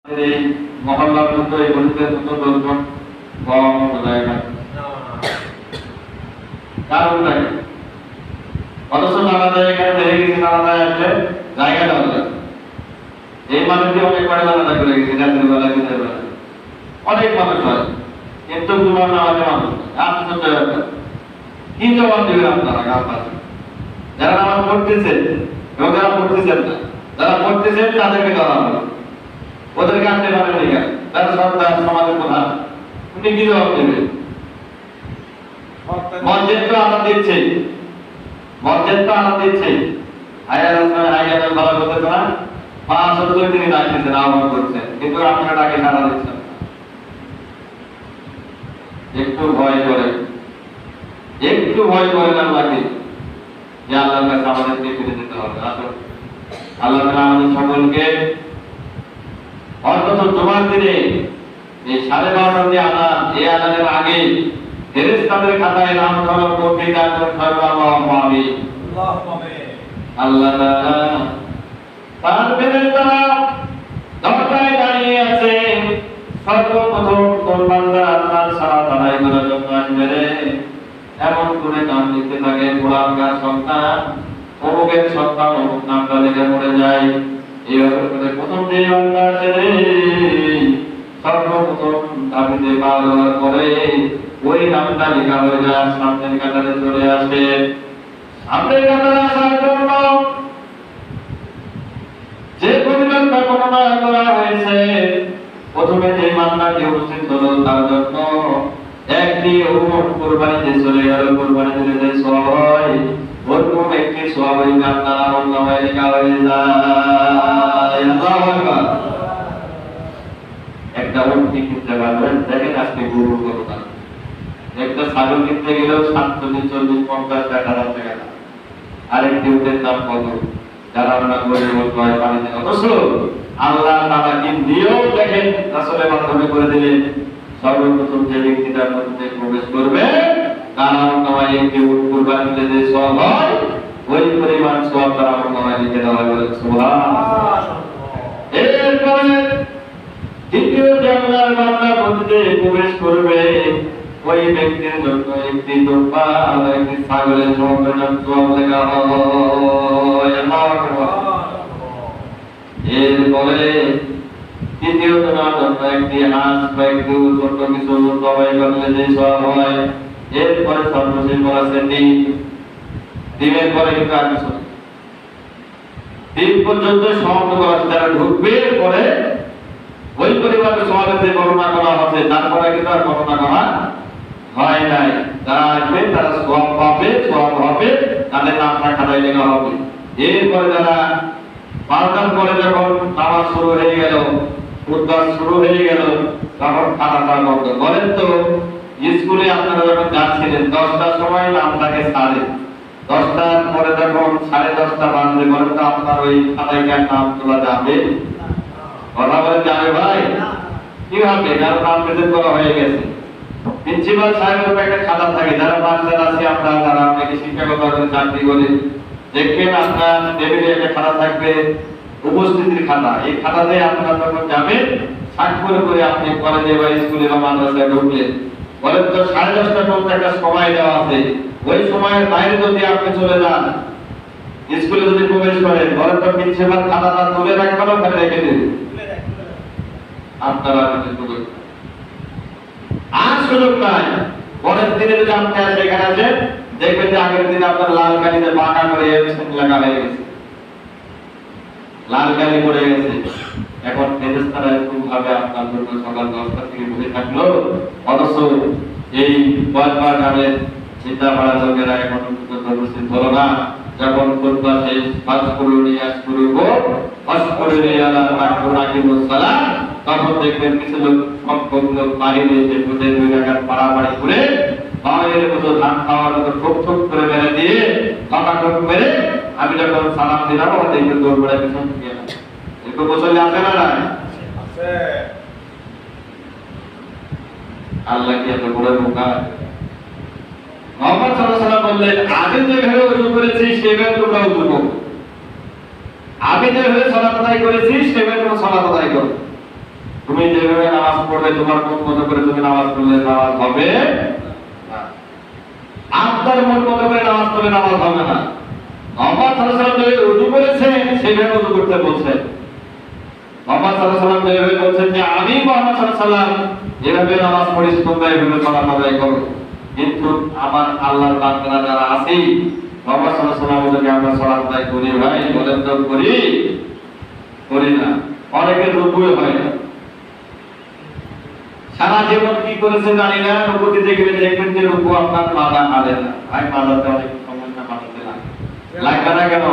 এই মহল্লার মধ্যে এই মসজিদের মতো লোকজন কম জায়গা কারণ নাই, অথচ নানা জায়গায় দেখে গেছি নানা জায়গায় জায়গা দেওয়া যায়। এই মানুষটি অনেক বাড়ি আলাদা করে গেছে রাতের বেলা দিনের বেলা অনেক মানুষ হয়, কিন্তু তোমার নামাজে মানুষ আশ্চর্য ব্যাপার। কি জবাব দেবেন আপনারা গাছ পাশে যারা নামাজ পড়তেছেন এবং যারা পড়তেছেন না? যারা পড়তেছেন তাদেরকে দেওয়া হবে, ওদেরকে আনতে পারেন না, তারা সরকার সমাজের প্রধান, উনি কি জবাব দেবেন? মসজিদ তো আলাদা দিচ্ছে, মসজিদ তো আলাদা দিচ্ছে, আয়ার ভালো করতেছে না, 5 তিনি ডাকতেছেন, আহ্বান করছেন, কিন্তু আপনারা ডাকে সারা দিচ্ছেন। একটু ভয় করে, একটু ভয় করে আল্লাহকে, যে আল্লাহর কাছে আমাদেরকে ফিরে যেতে হবে। আসুন আল্লাহ তাআলা আমাদের সকলকে অন্তত জুমার দিনে এই 12:30 যে আযান, এই আযানের আগে ফেরেশতাদের খাতায় নাম ধরার তৌফিক দান করুন। আল্লাহুম্মা আমিন। আল্লাহ তাআলা তার ফেরেশতারা দরজায় দাঁড়িয়ে আছে, সর্বপ্রথম কোন বান্দা আল্লাহর সালাত আদায় করার জন্য আসবে রে, এমন করে নাম লিখতে থাকে, পুরানকার সন্তান অমুকের সন্তান অমুক নামটা লিখে পড়ে যায়। এইভাবে করে প্রথম যে বান্দা আসে রে, সর্বপ্রথম দাবিতে পা দেওয়ার পরে ওই নামটা লেখা হয়ে যায়, সামনের কাতারে চলে আসে। সামনের কাতারে আসার জন্য যে পরিমাণটা গণনা করা হয়েছে, প্রথমে যে মান্নাটি উপস্থিত হলো তার জন্য একটি উট কুরবানিতে চলে গেল, কুরবানি দিলে যে সওয়াব হয় ওরকম একটি সওয়াব এই আপনার আমলনামায় লেখা হয়ে যায়। আল্লাহু আকবার। একটা উট কিনতে পারবেন, দেখেন আজকে গরু কত দাম, একটা ছাগল কিনতে গেলেও 40-50 টাকা টাকা, আরেকটি উটের দাম কত, যারা আমরা গরিব বলতে হয় পানিতে। অথচ আল্লাহ তাআলা কি নিয়ম দেখেন রাসূলের মাধ্যমে করে দিলেন, সর্বপ্রথম যে ব্যক্তিটার মধ্যে প্রবেশ করবে তার আমলনামায় একটি উট কুরবানি দিলে যে সওয়াব হয় ওই পরিমাণ সওয়াব তার আমলনামায় লিখে দেওয়া হবে। সুবহানাল্লাহ। এরপরে দ্বিতীয় যে আল্লাহর বান্দা মধ্যে প্রবেশ করবে ওই ব্যক্তির জন্য একটি দুম্বা আর একটি ছাগলের সওয়াব লেখা হয়। আল্লাহু আকবার। এরপরে তৃতীয় জনের জন্য একটি হাঁস বা একটু ছোট কিছু জবাই করলে যে সওয়াব হয়। এরপরে সর্বশেষ বলেছে ডিম, ডিমের পরে কিন্তু আর কিছু, ডিম পর্যন্ত সমাপ্ত করা, যারা ঢুকবে পরে ওই পরিবারের সওয়াবের যে বর্ণনা করা হচ্ছে তারপরে কিন্তু আর বর্ণনা করা হয় নাই। যারা আসবে তারা সওয়াব পাবে, সওয়াব হবে, তাদের নামটা খাতায় লেখা হবে। এরপরে যারা 12টার পরে যখন নামাজ শুরু হয়ে গেল, খুতবা শুরু হয়ে গেল, তখন খাতাটা বন্ধ। বলেন তো স্কুলে আপনারা যখন যাচ্ছিলেন 10টার সময় নামটাকে ছাড়ে, 10টার পরে যখন 10:30 বাজবে, বলেন তো আপনার ওই খাতায় কি নাম তোলা যাবে? কথা বলেন যাবে ভাই? কিভাবে? কারণ নাম প্রেজেন্ট করা হয়ে গেছে। প্রিন্সিপাল সাহেবের একটা খাতা থাকে, যারা মাস্টার আছে আমরা, যারা আপনাকে শিক্ষকতার চাকরি করি, দেখবেন আপনার টেবিলে একটা খাতা থাকবে উপস্থিতির খাতা। এই খাতাতে আপনার যখন যাবেন স্বাক্ষর করে আপনি কলেজে বা স্কুলে বা মাদ্রাসায় ঢুকলেন, বলেন তো 10:30 পর্যন্ত একটা সময় দেওয়া আছে, ওই সময়ের বাইরে যদি আপনি চলে যান, স্কুলে যদি প্রবেশ করেন, বলেন তো প্রিন্সিপাল খাতাটা তুলে রাখবেন ওখানে রেখে দেবেন? আপনারা আর সুযোগ নাই। পরের দিনে যদি আপনি আসে এখানে আসেন, দেখবেন যে আগের দিন আপনার লাল কালিতে বাঁকা করে লেখা হয়ে গেছে, লাল কালি পড়ে গেছে। এখন ফেরেশতারা এরকম ভাবে আপনার জন্য সকাল 10টা থেকে বসে থাকলো, অথচ এই কয়েকবার গ্রামের চিন্তাধারা লোকেরা এখন পর্যন্ত উপস্থিত হলো না। যখন খুতবা শেষ, ফাসকুরুনি আসকুরুহু ফাসকুরুনি আলা মাকুরাকিমুস সালাম, তখন দেখবেন কিছু লোক সংখ্যক লোক বাহিরে এসে বসে 2 রাকাত পাড়াপাড়ি করে বাওয়ের মতো ধান খাওয়ার মতো ঠোক ঠোক করে মেরে দিয়ে ঠোক মেরে আমি যখন সালাম দিলাম ওরা দেখবে দৌড় বেড়ায় পিছন থেকে। একটু বসলে আছে না? নাই আছে। আল্লাহ কি এত বড় বোকা? মুহাম্মদ সাল্লাল্লাহু আলাইহি ওয়াসাল্লাম বললেন, আমি যেভাবে ওযু করেছি সেভাবে তোমরা ওযু করো, আমি যেভাবে সালাত আদায় করেছি সেভাবে তোমরা সালাত আদায় করো। তুমি যেভাবে নামাজ পড়বে তোমার মন মতো করে তুমি নামাজ পড়লে নামাজ হবে না। আপনার মন মতো করে নামাজ পড়লে নামাজ হবে না। মোহাম্মদ সাল্লাল্লাহু আলাইহি ওয়াসাল্লাম যে ওযু করেছেন সেভাবে ওযু করতে বলছেন। মোহাম্মদ সাল্লাল্লাহু আলাইহি ওয়াসাল্লাম যেভাবে বলছেন যে আমি মোহাম্মদ সাল্লাল্লাহু আলাইহি ওয়াসাল্লাম যেভাবে নামাজ পড়ি তোমরা এইভাবে সালাত আদায় করো। কিন্তু আমার আল্লাহর বান্দারা যারা আছে মোহাম্মদ সাল্লাল্লাহু আলাইহি ওয়াসাল্লাম ওদেরকে আমরা সালাত আদায় করি ভাই, বলেন তো করি না। অনেকে রুকুই হয় না। সারা জীবন কি করেছে জানি না, রুকু দিতে গেলে দেখবেন যে রুকু আপনার মাথা হালে না। ভাই মাথাতে অনেক সমস্যা, মাথাতে লাগে না কেন?